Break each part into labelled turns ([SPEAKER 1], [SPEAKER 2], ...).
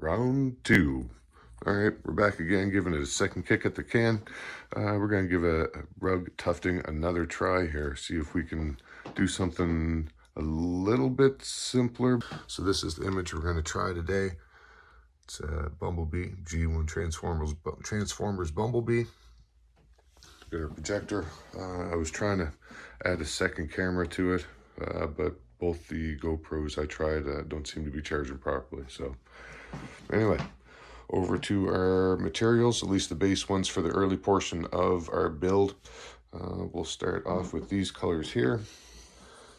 [SPEAKER 1] Round two. All right, we're back again, giving it a second kick at the can. We're going to give a rug tufting another try here, see if we can do something a little bit simpler. So this is the image we're going to try today. It's a BumbleBee, G1 Transformers BumbleBee. Got our projector. I was trying to add a second camera to it, but both the GoPros I tried don't seem to be charging properly. So anyway, over to our materials, at least the base ones for the early portion of our build. We'll start off with these colors here.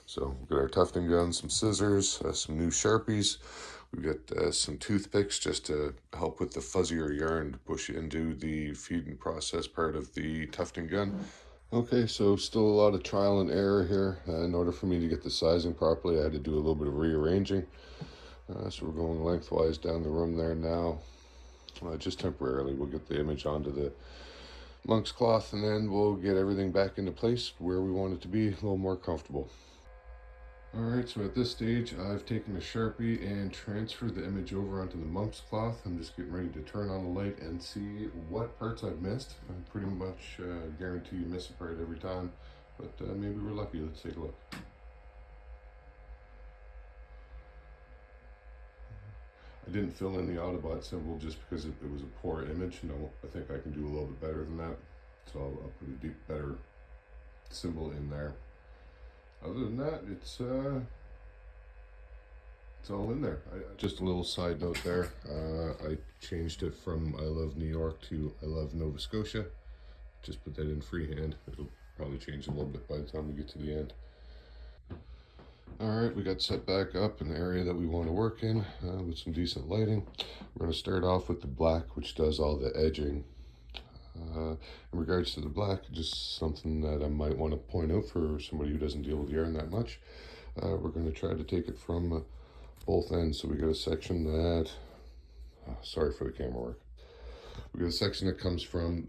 [SPEAKER 1] So we've got our tufting gun, some scissors, some new Sharpies. We've got some toothpicks just to help with the fuzzier yarn to push into the feed and process part of the tufting gun. Okay, so still a lot of trial and error here. In order for me to get the sizing properly, I had to do a little bit of rearranging. So we're going lengthwise down the room there now. Just temporarily. We'll get the image onto the monk's cloth and then we'll get everything back into place where we want it to be, a little more comfortable. Alright, so at this stage I've taken a Sharpie and transferred the image over onto the monk's cloth. I'm just getting ready to turn on the light and see what parts I've missed. I pretty much guarantee you miss a part every time, but maybe we're lucky. Let's take a look. I didn't fill in the Autobot symbol just because it was a poor image. No, I think I can do a little bit better than that. So I'll put a better symbol in there. Other than that, it's all in there. Just a little side note there. I changed it from I love New York to I love Nova Scotia. Just put that in freehand. It'll probably change a little bit by the time we get to the end. Alright, we got set back up in the area that we want to work in with some decent lighting. We're going to start off with the black, which does all the edging. In regards to the black, just something that I might want to point out for somebody who doesn't deal with yarn that much. We're going to try to take it from both ends. So we got a section that, sorry for the camera work. We got a section that comes from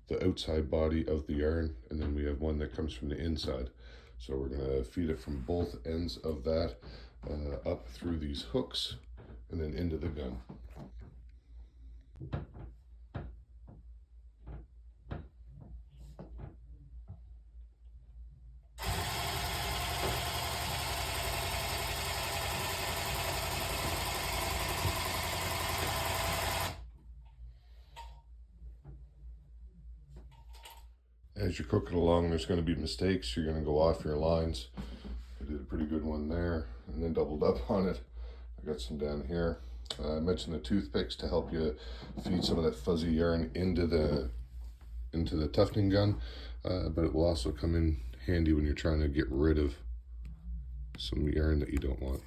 [SPEAKER 1] the outside body of the yarn, and then we have one that comes from the inside. So we're going to feed it from both ends of that up through these hooks and then into the gun. As you're cooking along, there's going to be mistakes. You're going to go off your lines. I did a pretty good one there and then doubled up on it. I got some down here. I mentioned the toothpicks to help you feed some of that fuzzy yarn into the tufting gun, but it will also come in handy when you're trying to get rid of some yarn that you don't want.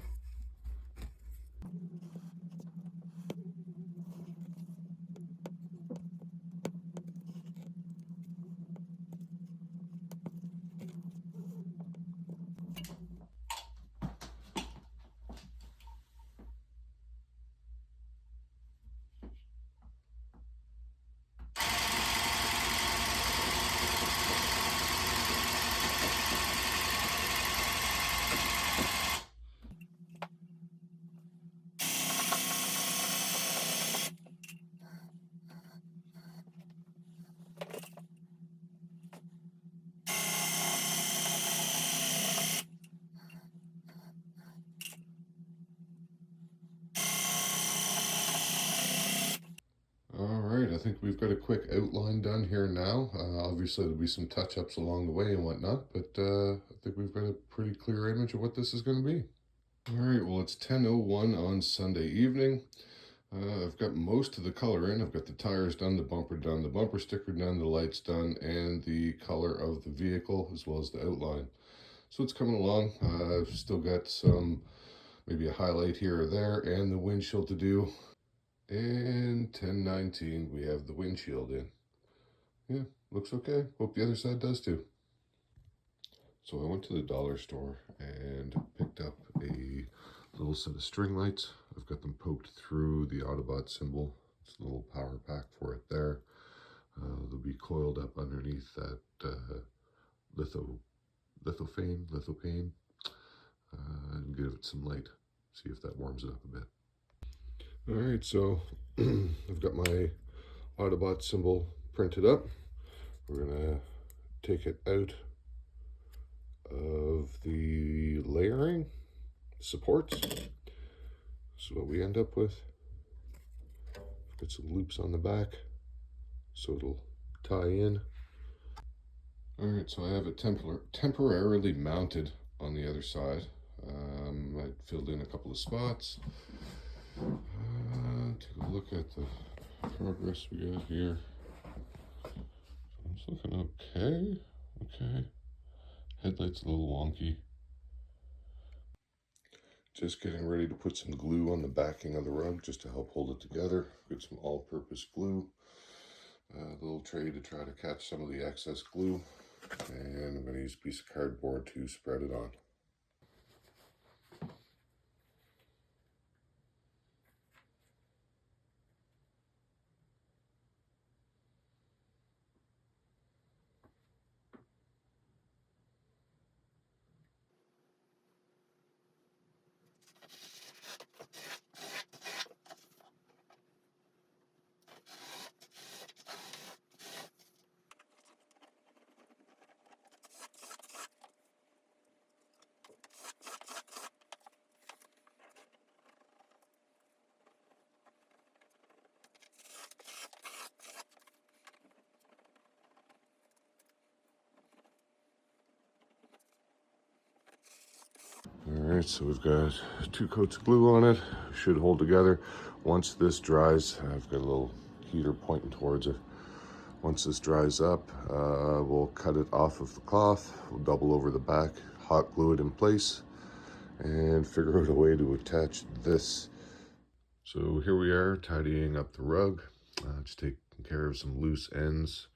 [SPEAKER 1] Alright, I think we've got a quick outline done here now. Obviously there'll be some touch-ups along the way and whatnot, but I think we've got a pretty clear image of what this is going to be. Alright, well it's 10:01 on Sunday evening. I've got most of the color in. I've got the tires done, the bumper sticker done, the lights done, and the color of the vehicle as well as the outline. So it's coming along. I've still got maybe a highlight here or there and the windshield to do. And 10:19, we have the windshield in. Yeah, looks okay. Hope the other side does too. So I went to the dollar store and picked up a little set of string lights. I've got them poked through the Autobot symbol. It's a little power pack for it there. They'll be coiled up underneath that lithophane, and give it some light. See if that warms it up a bit. All right, so I've got my Autobot symbol printed up. We're gonna take it out of the layering supports. This is what we end up with. Got some loops on the back so it'll tie in. All right, so I have it temporarily mounted on the other side. I filled in a couple of spots. Take a look at the progress we got here. It's looking okay. Okay. Headlight's a little wonky. Just getting ready to put some glue on the backing of the rug just to help hold it together. Get some all-purpose glue. A little tray to try to catch some of the excess glue. And I'm going to use a piece of cardboard to spread it on. All right, so we've got 2 coats of glue on it. Should hold together. Once this dries, I've got a little heater pointing towards it. Once this dries up, we'll cut it off of the cloth. We'll double over the back, hot glue it in place, and figure out a way to attach this. So here we are, tidying up the rug. Just taking care of some loose ends.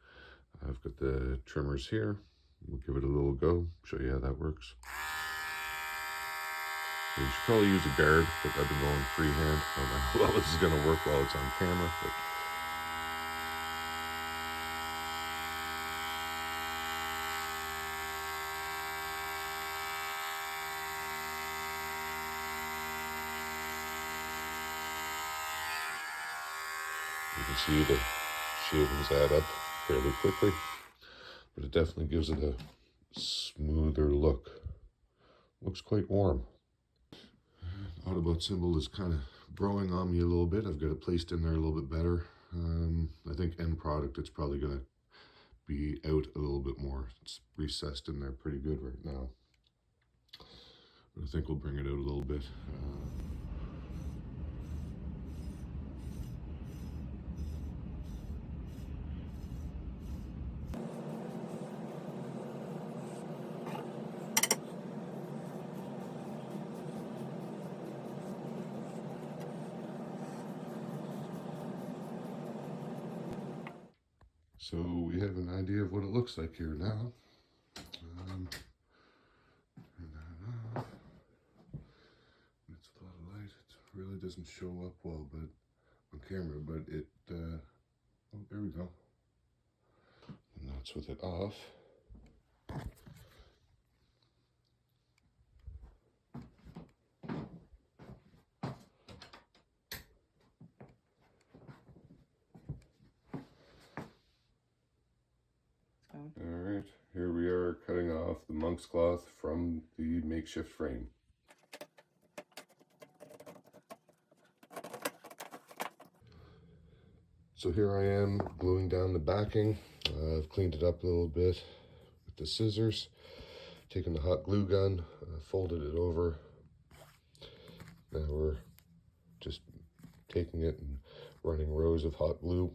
[SPEAKER 1] I've got the trimmers here. We'll give it a little go, show you how that works. You should probably use a guard, but I've been going freehand. I don't know how well this is going to work while it's on camera, but you can see the shavings add up fairly quickly, but it definitely gives it a smoother look. Looks quite warm. Autobot symbol is kind of growing on me a little bit. I've got it placed in there a little bit better. I think end product, it's probably going to be out a little bit more. It's recessed in there pretty good right now. But I think we'll bring it out a little bit. So we have an idea of what it looks like here now. It's a lot of light. It really doesn't show up well, but on camera. But it. Oh, there we go. And that's with it off. All right, here we are cutting off the monk's cloth from the makeshift frame. So here I am gluing down the backing. I've cleaned it up a little bit with the scissors, taken the hot glue gun, folded it over. Now we're just taking it and running rows of hot glue.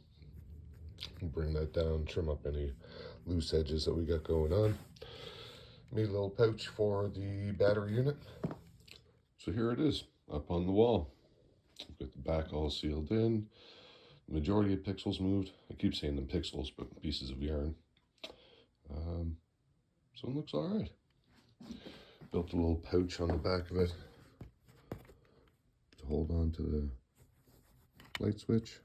[SPEAKER 1] Bring that down, trim up any loose edges that we got going on. Made a little pouch for the battery unit. So here it is, up on the wall. We've got the back all sealed in. The majority of pixels moved. I keep saying them pixels, but pieces of yarn. So it looks all right. Built a little pouch on the back of it to hold on to the light switch.